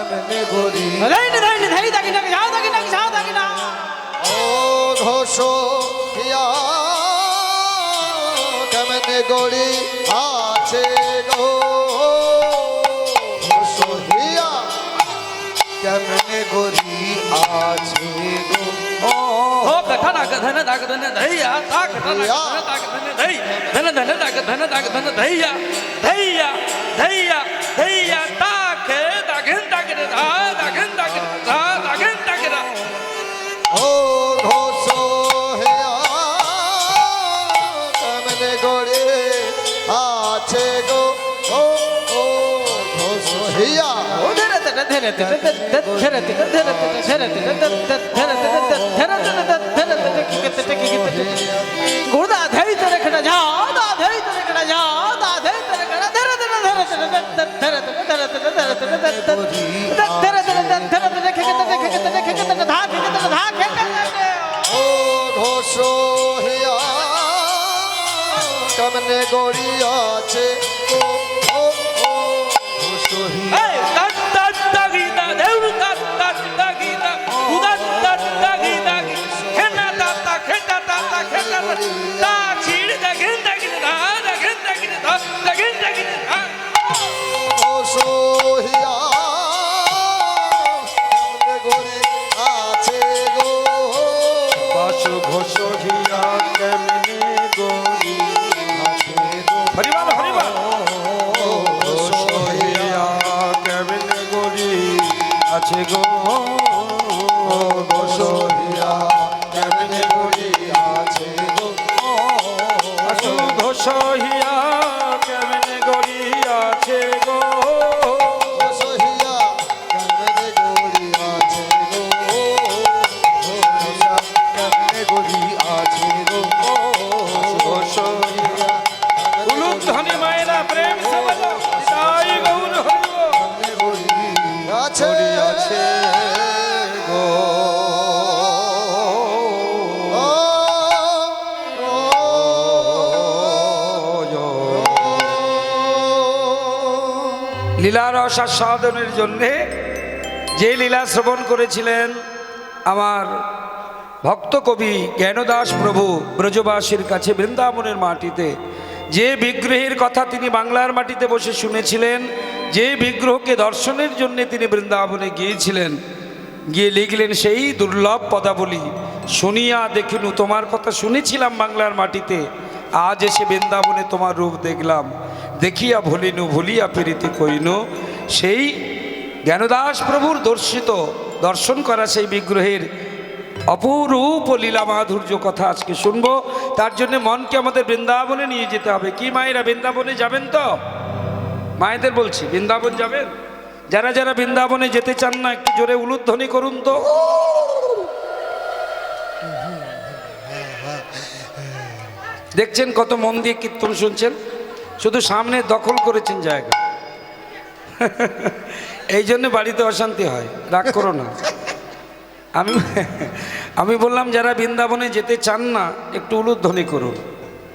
কেমনে ঘড়ি ও ঘোষ হিয়া কেমনে গড়ি আছে গো ঘোষ হিয়া কেমনে গড়ি আছে গো ও ঘোষ হিয়া কেমনে গড়ি আছে গো ও ও ঘোষ হিয়া গুড়দা ধেই তরে খড়া যা দা ধেই তরে খড়া যা দা ধেই তরে খড়া ধরে ধরে ধরে ধরে ধরে ধরে ও ঘোষ হিয়া কেমনে গড়ি আছে গো ও ও ঘোষ হিয়া ঘোষ হিয়া কেমনে গড়ি আছে গো বাসু ঘোষ হিয়া কেমনে গড়ি আছে গো হরিবাল হরিবাল ঘোষ হিয়া কেমনে গড়ি আছে গো ঘোষ হিয়া কেমনে গড়ি আছে গো বাসু ঘোষ হিয়া কেমনে গড়ি আছে গো ঘোষ হিয়া কেমনে গড়ি আছে গো কেমনে গড়ি আছে গো ঘোষ হিয়া উলুক ধ্বনি মায়েরা প্রেম সে বলো তাই গৌর হরিব আছে আছে গো লীলার আস্বাদনের জন্যে যে লীলা শ্রবণ করেছিলেন আমার ভক্ত কবি জ্ঞানদাস প্রভু ব্রজবাসীর কাছে বৃন্দাবনের মাটিতে যে বিগ্রহের কথা তিনি বাংলার মাটিতে বসে শুনেছিলেন, যে বিগ্রহকে দর্শনের জন্য তিনি বৃন্দাবনে গিয়েছিলেন, গিয়ে লিখলেন সেই দুর্লভ পদাবলী, শুনিয়া দেখিনু তোমার কথা শুনেছিলাম বাংলার মাটিতে, আজ এসে বৃন্দাবনে তোমার রূপ দেখলাম, দেখিয়া ভুলিনু ভুলিয়া ফিরিতে কইনু। সেই জ্ঞানদাস প্রভুর দর্শন করা সেই বিগ্রহের অপরূপ লীলা মাধুর্য কথা আজকে শুনবো। তার জন্য মনকে আমাদের বৃন্দাবনে নিয়ে যেতে হবে। কি মায়েরা বৃন্দাবনে যাবেন তো? মায়েদের বলছি, বৃন্দাবন যাবেন? যারা যারা বৃন্দাবনে যেতে চান না একটু জোরে উলুধ্বনি করুন তো। দেখছেন কত মন দিয়ে কীর্তন শুনছেন, শুধু সামনে দখল করেছেন জায়গা। এই জন্য বাড়িতে অশান্তি হয়, রাগ করো না। আমি বললাম যারা বৃন্দাবনে যেতে চান না একটু উলুধ্বনি করুন।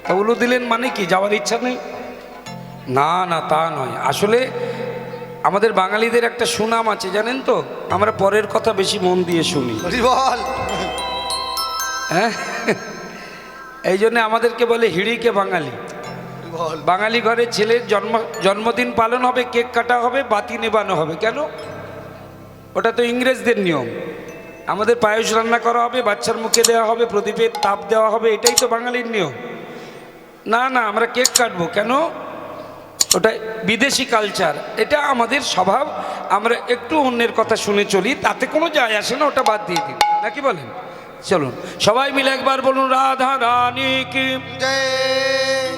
তা উলু দিলেন মানে কি যাওয়ার ইচ্ছা নেই? না না, তা নয়। আসলে আমাদের বাঙালিদের একটা সুনাম আছে জানেন তো, আমরা পরের কথা বেশি মন দিয়ে শুনি। বল। হ্যাঁ, এই জন্য আমাদেরকে বলে হিড়িকে বাঙালি। বল। বাঙালি ঘরে ছেলের জন্মদিন পালন হবে, কেক কাটা হবে, বাতি নেবানো হবে। কেন? ওটা তো ইংরেজদের নিয়ম। আমাদের পায়েস রান্না করা হবে, বাচ্চার মুখে দেওয়া হবে, প্রদীপের তাপ দেওয়া হবে, এটাই তো বাঙালির নিয়ম। না না, আমরা কেক কাটবো কেন? ওটা বিদেশি কালচার, এটা আমাদের স্বভাব। আমরা একটু অন্যের কথা শুনে চলি, তাতে কোনো যায় আসে না, ওটা বাদ দিয়ে দিন, নাকি বলেন? চলুন সবাই মিলে একবার বলুন, রাধা রানী কি জয়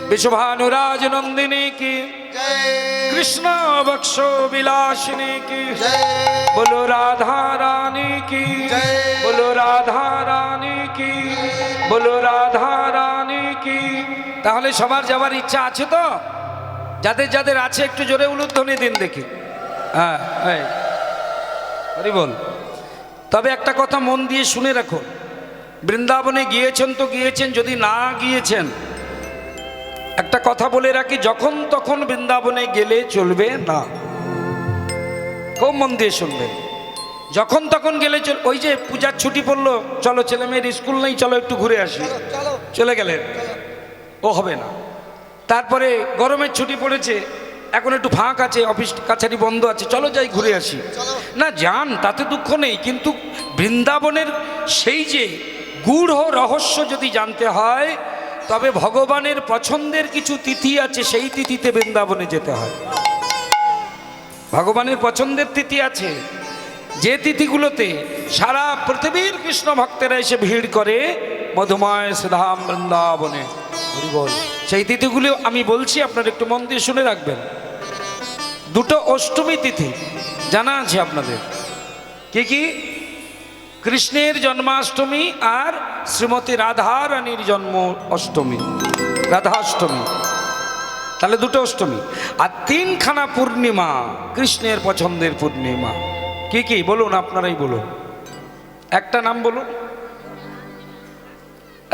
বিশ্বভানুরাজ নন্দিনী কি, জয় কৃষ্ণ বক্ষ বিলাসিনী কি, জয় বলো রাধা রানী কি, জয়। বলো রাধা রানী কি, বলো রাধা রানী কি। তাহলে সবার যাবার ইচ্ছা আছে তো? যাদের যাদের আছে একটু জোরে উলুধ্বনি দিন দেখি। হ্যাঁ, হরি বল। তবে একটা কথা মন দিয়ে শুনে রাখুন, বৃন্দাবনে গিয়েছেন তো গিয়েছেন, যদি না গিয়েছেন একটা কথা বলে রাখি, যখন তখন বৃন্দাবনে গেলে চলবে না। খুব মন দিয়ে শুনবেন। যখন তখন গেলে ওই যে পূজার ছুটি পড়লো, চলো ছেলে মেয়ের স্কুল নেই, চলো একটু ঘুরে আসি, চলো। চলে গেলেন, ও হবে না। তারপরে গরমের ছুটি পড়েছে, এখন একটু ফাঁক আছে, অফিস কাছারি বন্ধ আছে, চলো যাই ঘুরে আসি। না, যান, তাতে দুঃখ নেই, কিন্তু বৃন্দাবনের সেই যে গূঢ় রহস্য যদি জানতে হয়, তবে ভগবানের পছন্দের কিছু তিথি আছে, সেই তিথিতে বৃন্দাবনে যেতে হয়। ভগবানের পছন্দের তিথি আছে, যে তিথিগুলোতে সারা পৃথিবীর কৃষ্ণ ভক্তেরা এসে ভিড় করে মধুময় সুধাম বৃন্দাবনে। বল। সেই তিথিগুলো আমি বলছি, আপনারা একটু মন দিয়ে শুনে রাখবেন। দুটো অষ্টমী তিথি জানা আছে আপনাদের, কি কি? কৃষ্ণের জন্মাষ্টমী আর শ্রীমতী রাধা রানীর জন্ম অষ্টমী, রাধাষ্টমী। তাহলে দুটো অষ্টমী। আর তিনখানা পূর্ণিমা, কৃষ্ণের পছন্দের পূর্ণিমা। কি কি বলুন, আপনারাই বলুন, একটা নাম বলুন।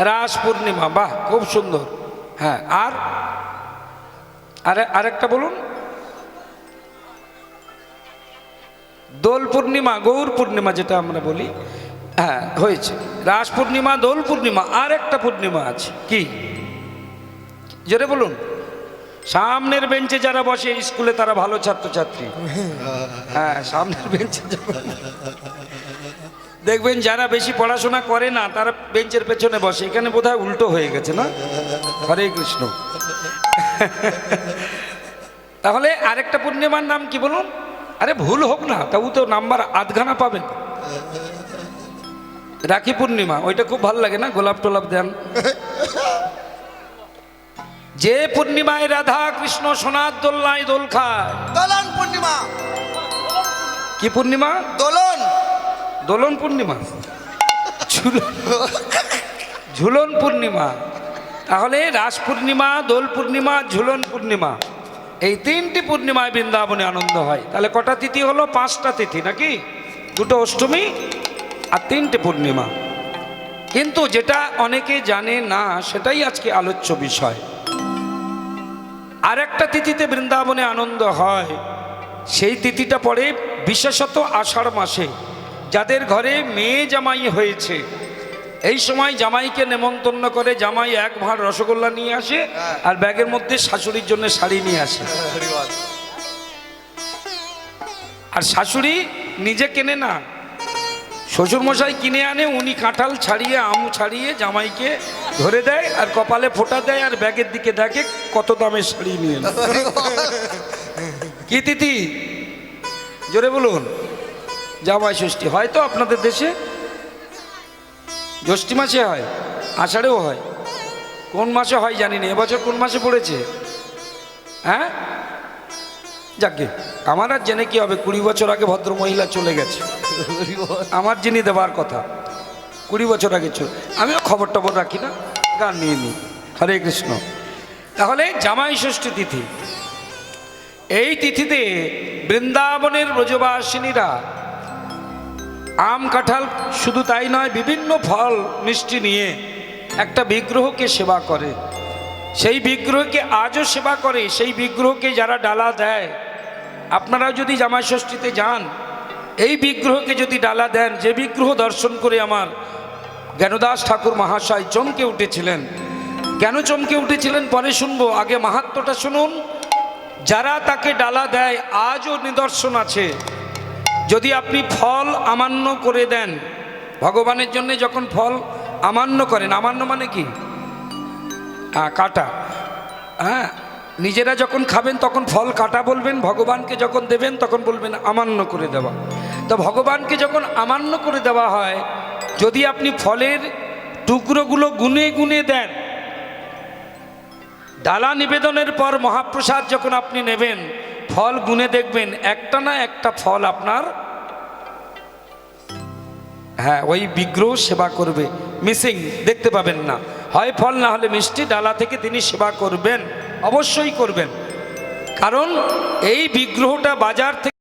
রাস পূর্ণিমা, বাহ, খুব সুন্দর। হ্যাঁ, আর আরেকটা বলুন। দোল পূর্ণিমা, গৌর পূর্ণিমা যেটা আমরা বলি। হ্যাঁ, হয়েছে। রাস পূর্ণিমা, দোল পূর্ণিমা, আর একটা পূর্ণিমা আছে, কি? জোরে বলুন। সামনের বেঞ্চে যারা বসে স্কুলে, তারা ভালো ছাত্রছাত্রী। হ্যাঁ, সামনের বেঞ্চে দেখবেন যারা বেশি পড়াশোনা করে না, তারা বেঞ্চের পেছনে বসে। এখানে বোধহয় উল্টো হয়ে গেছে না? হরে কৃষ্ণ। তাহলে আরেকটা পূর্ণিমার নাম কি বলুন? আরে ভুল হোক না, তাও তো নাম্বার আধখানা পাবেন। রাখি পূর্ণিমা, ওইটা খুব ভালো লাগে না, গোলাপ টোলাপ দেন। যে পূর্ণিমায় রাধা কৃষ্ণ সোনার দোলনায় দোল খায়। দোলন পূর্ণিমা। কি পূর্ণিমা? দোলন। দোলন পূর্ণিমা, ঝুলন পূর্ণিমা। তাহলে রাস পূর্ণিমা, দোল পূর্ণিমা, ঝুলন পূর্ণিমা, এই তিনটি পূর্ণিমায় বৃন্দাবনে আনন্দ হয়। তাহলে কটা তিথি হলো? 5টা তিথি নাকি? দুটো অষ্টমী আর 3টে পূর্ণিমা। কিন্তু যেটা অনেকে জানে না, সেটাই আজকে আলোচ্য বিষয়। আর একটা তিথিতে বৃন্দাবনে আনন্দ হয়, সেই তিথিটা পড়ে বিশেষত আষাঢ় মাসে। যাদের ঘরে মেয়ে জামাই হয়েছে এই সময় জামাইকে নেমন্তন্ন করে, জামাই এক ভাঁড় রসগোল্লা নিয়ে আসে আর ব্যাগের মধ্যে শাশুড়ির জন্য শাড়ি নিয়ে আসে। আর শাশুড়ি নিজে কেনে না, শ্বশুরমশাই কিনে আনে, উনি কাঁঠাল ছাড়িয়ে আম ছাড়িয়ে জামাইকে ধরে দেয় আর কপালে ফোঁটা দেয় আর ব্যাগের দিকে দেখে কত দামের শাড়ি নিয়ে এলো। কি তিথি জোরে বলুন? জামাই ষষ্ঠী। হয়তো আপনাদের দেশে জ্যৈষ্ঠী মাসে হয়, আষাঢ়েও হয়, কোন মাসে হয় জানি না। এবছর কোন মাসে পড়েছে? হ্যাঁ, যাকে আমার আর জেনে কি হবে, 20 বছর আগে ভদ্র মহিলা চলে গেছে, আমার যিনি দেবার কথা 20 বছর আগে চলে। আমিও খবর টবর রাখি না, গান নিয়ে নিই। হরে কৃষ্ণ। তাহলে জামাই ষষ্ঠী তিথি, এই তিথিতে বৃন্দাবনের ব্রজবাসিনীরা আম কাঁঠাল শুধু তাই নয়, বিভিন্ন ফল মিষ্টি নিয়ে একটা বিগ্রহকে সেবা করে। সেই বিগ্রহকে আজও সেবা করে। সেই বিগ্রহকে যারা ডালা দেয়, আপনারাও যদি জামাই ষষ্ঠীতে যান, এই বিগ্রহকে যদি ডালা দেন, যে বিগ্রহ দর্শন করে আমার জ্ঞানদাস ঠাকুর মহাশয় চমকে উঠেছিলেন। কেন চমকে উঠেছিলেন পরে শুনবো, আগে মাহাত্ম্যটা শুনুন। যারা তাকে ডালা দেয় আজও নিদর্শন আছে। যদি আপনি ফল আমান্য করে দেন, ভগবানের জন্য যখন ফল আমান্য করেন, আমান্য মানে কি? কাটা। হ্যাঁ, নিজেরা যখন খাবেন তখন ফল কাটা বলবেন, ভগবানকে যখন দেবেন তখন বলবেন আমান্য করে দেওয়া। তো ভগবানকে যখন আমান্য করে দেওয়া হয়, যদি আপনি ফলের টুকরোগুলো গুনে গুনে দেন, ডালা নিবেদনের পর মহাপ্রসাদ যখন আপনি নেবেন, ফল গুনে দেখবেন একটা না একটা ফল আপনার, হ্যাঁ, ওই বিগ্রহ সেবা করবে, মিসিং দেখতে পাবেন না। হয় ফল না হলে মিষ্টি, ডালা থেকে তিনি সেবা করবেন, অবশ্যই করবেন। কারণ এই বিগ্রহটা বাজার থেকে